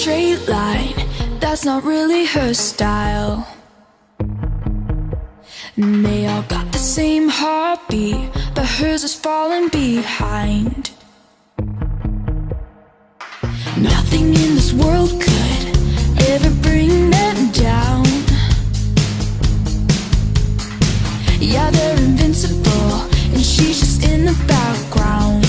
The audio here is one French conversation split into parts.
straight line, that's not really her style. And they all got the same heartbeat, but hers is falling behind. Nothing in this world could ever bring them down. Yeah, they're invincible, and she's just in the background.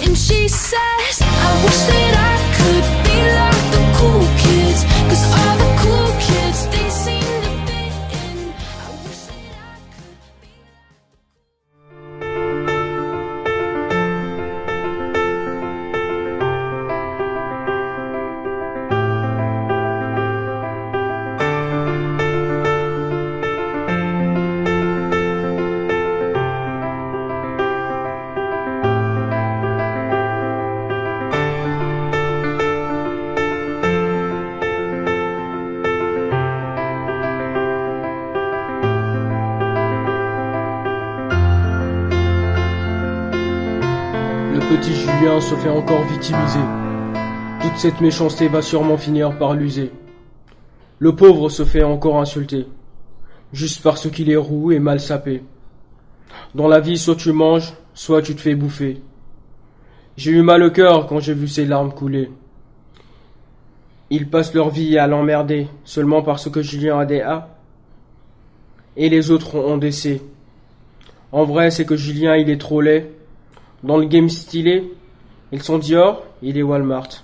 And she says, I wish that I could be like the cool kids, 'cause all the cool kids, they seem to fit in. I wish that I could be. Le petit Julien se fait encore victimiser. Toute cette méchanceté va sûrement finir par l'user. Le pauvre se fait encore insulter, juste parce qu'il est roux et mal sapé. Dans la vie, soit tu manges, soit tu te fais bouffer. J'ai eu mal au cœur quand j'ai vu ses larmes couler. Ils passent leur vie à l'emmerder, seulement parce que Julien a des A, et les autres ont des C. En vrai, c'est que Julien, il est trop laid. Dans le game stylé, ils sont Dior, il est Walmart.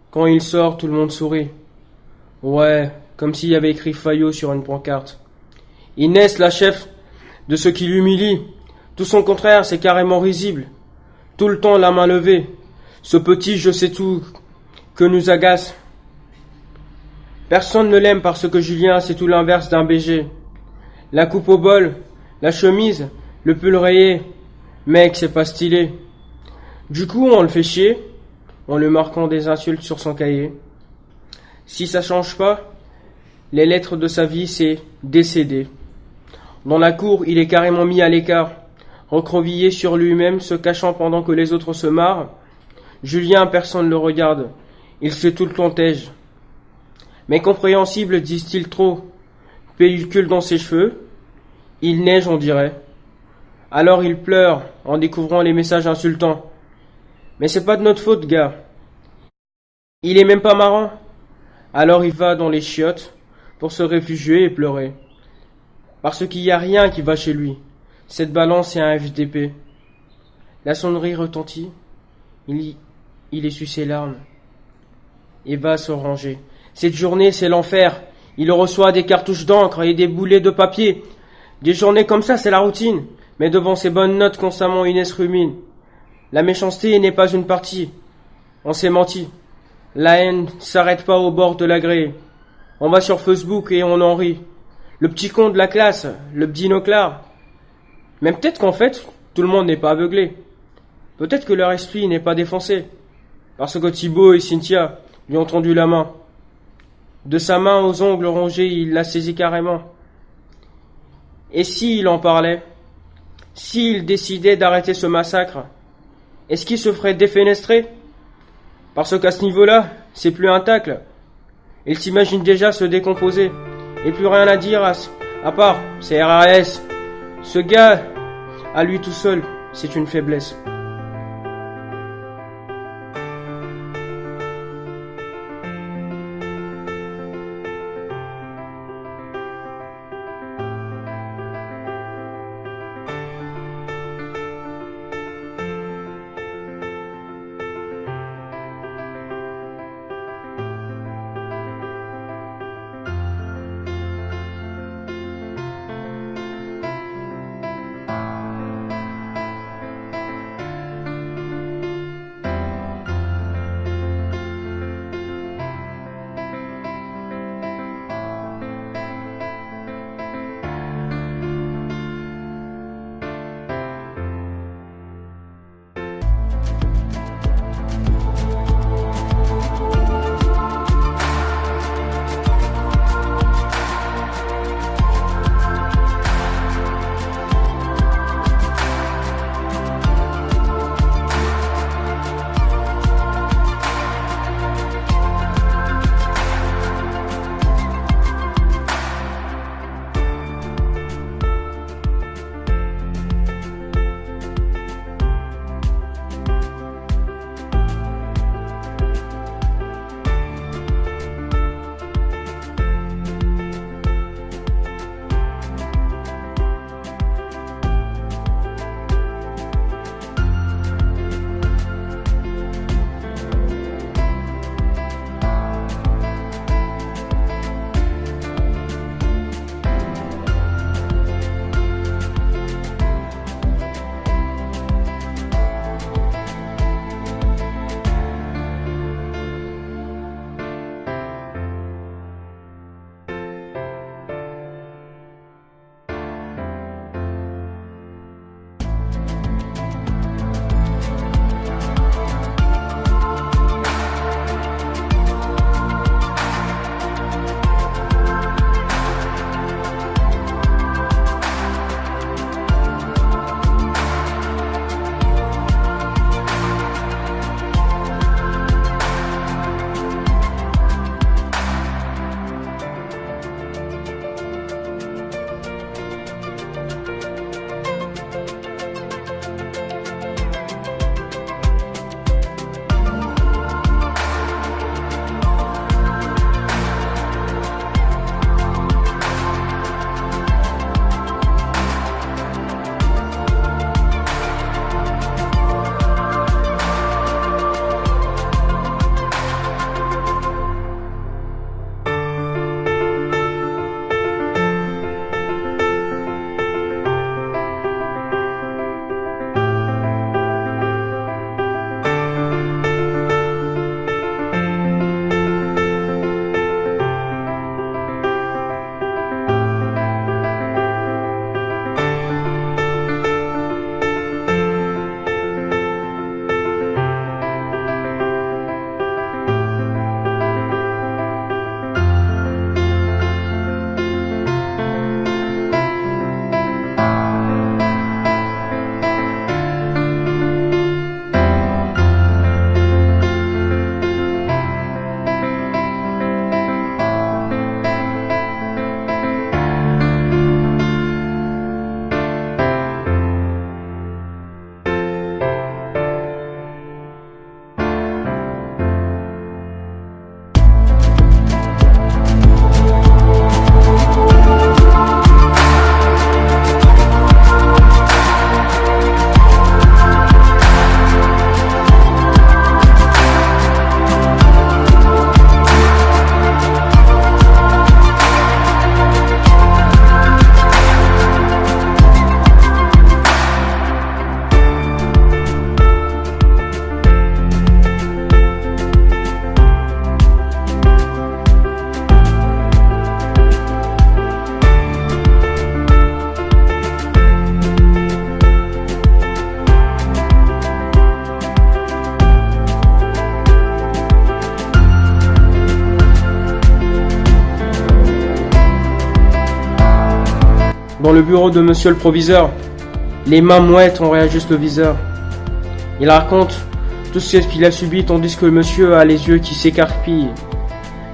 Quand il sort, tout le monde sourit. Ouais, comme s'il y avait écrit Fayot sur une pancarte. Inès, la chef de ce qui l'humilie. Tout son contraire, c'est carrément risible. Tout le temps la main levée. Ce petit je sais tout que nous agace. Personne ne l'aime parce que Julien, c'est tout l'inverse d'un BG. La coupe au bol, la chemise, le pull rayé. Mec, c'est pas stylé. Du coup, on le fait chier, en lui marquant des insultes sur son cahier. Si ça change pas, les lettres de sa vie, c'est décédé. Dans la cour, il est carrément mis à l'écart, recroquevillé sur lui-même, se cachant pendant que les autres se marrent. Julien, personne ne le regarde. Il se fait tout le temps tège. Mais compréhensible, disent-ils trop. Pellicule dans ses cheveux. Il neige, on dirait. Alors il pleure en découvrant les messages insultants. Mais c'est pas de notre faute, gars. Il est même pas marrant. Alors il va dans les chiottes pour se réfugier et pleurer. Parce qu'il y a rien qui va chez lui. Cette balance est un FDP. La sonnerie retentit. Il essuie ses larmes et va se ranger. Cette journée, c'est l'enfer. Il reçoit des cartouches d'encre et des boulets de papier. Des journées comme ça, c'est la routine. Mais devant ces bonnes notes, constamment Inès rumine. La méchanceté n'est pas une partie. On s'est menti. La haine s'arrête pas au bord de la grille. On va sur Facebook et on en rit. Le petit con de la classe, le binoclard. Mais peut-être qu'en fait, tout le monde n'est pas aveuglé. Peut-être que leur esprit n'est pas défoncé. Parce que Thibaut et Cynthia lui ont tendu la main. De sa main aux ongles rongés, il la saisit carrément. Et s'il en parlait? S'il décidait d'arrêter ce massacre, est-ce qu'il se ferait défenestrer? Parce qu'à ce niveau-là, c'est plus un tacle. Il s'imagine déjà se décomposer, et plus rien à dire à part, c'est RAS. Ce gars, à lui tout seul, c'est une faiblesse. Dans le bureau de monsieur le proviseur, les mains mouettes, on réajuste le viseur. Il raconte tout ce qu'il a subi tandis que le monsieur a les yeux qui s'écarquillent.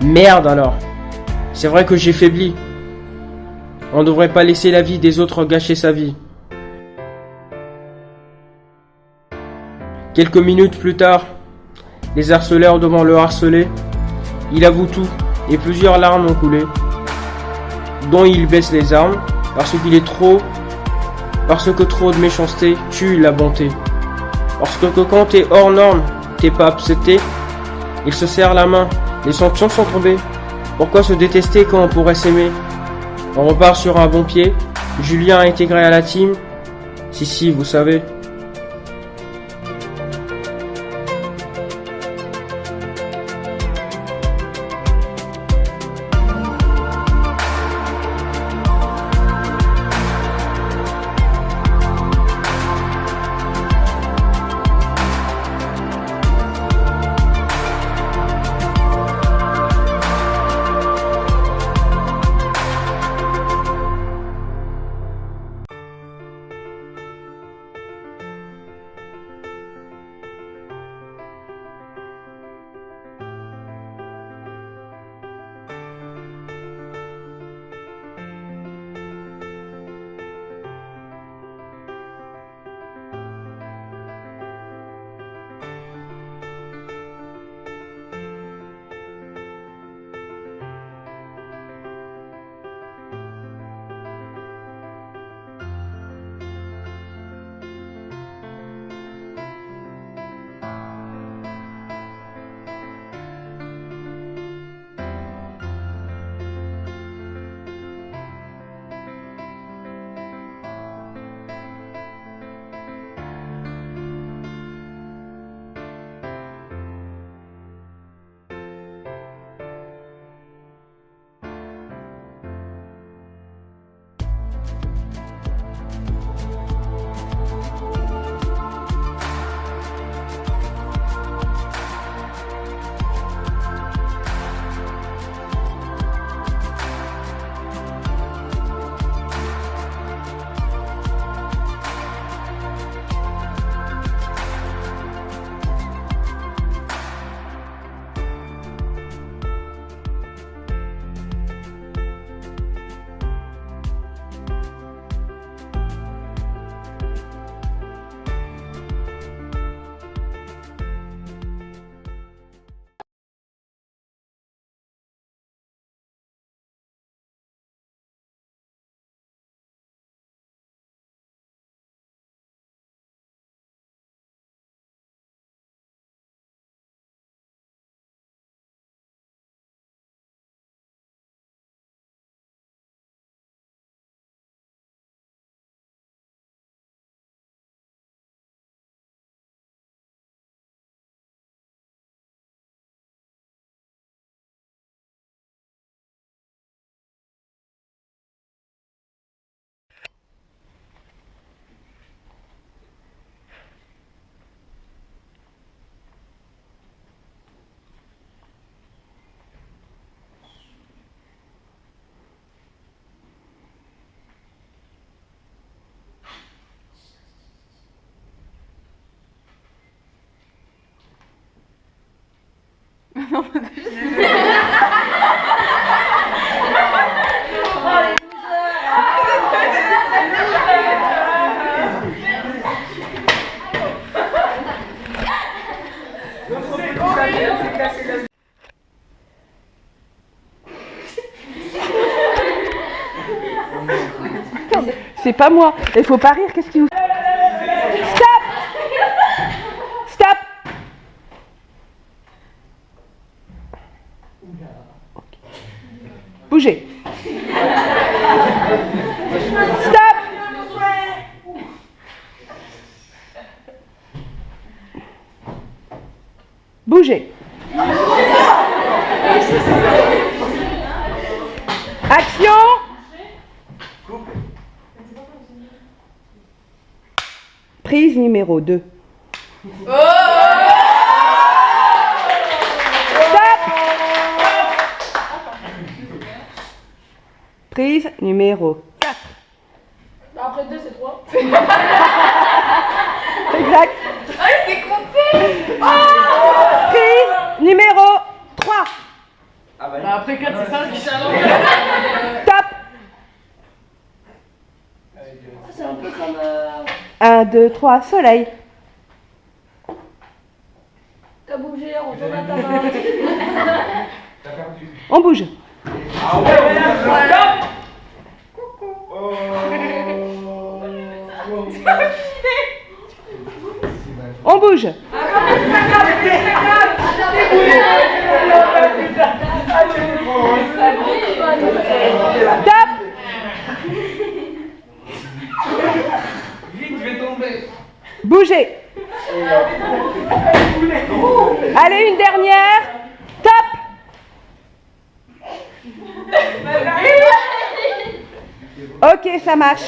Merde alors. C'est vrai que j'ai faibli. On ne devrait pas laisser la vie des autres gâcher sa vie. Quelques minutes plus tard, les harceleurs devant le harceler, il avoue tout et plusieurs larmes ont coulé, dont il baisse les armes parce que trop de méchanceté tue la bonté. Parce que quand t'es hors norme, t'es pas accepté, il se serre la main, les sanctions sont tombées. Pourquoi se détester quand on pourrait s'aimer? On repart sur un bon pied, Julien intégré à la team, si vous savez. C'est pas moi. Il faut pas rire. Qu'est-ce qui vous... Stop! Stop! Bougez. Stop! Bougez. Action! Prise numéro 2. Stop! Prise numéro 4. Exact. Ah, c'est compté. Prise numéro 3. Ah bah, Après 4, c'est 5. Top. C'est un peu comme. 1, 2, 3, soleil. T'as bougé, on retourne à ta main. On bouge. On bouge. Top. vite, je vais tomber. Bougez. Allez, une dernière. Top. Ok, ça marche.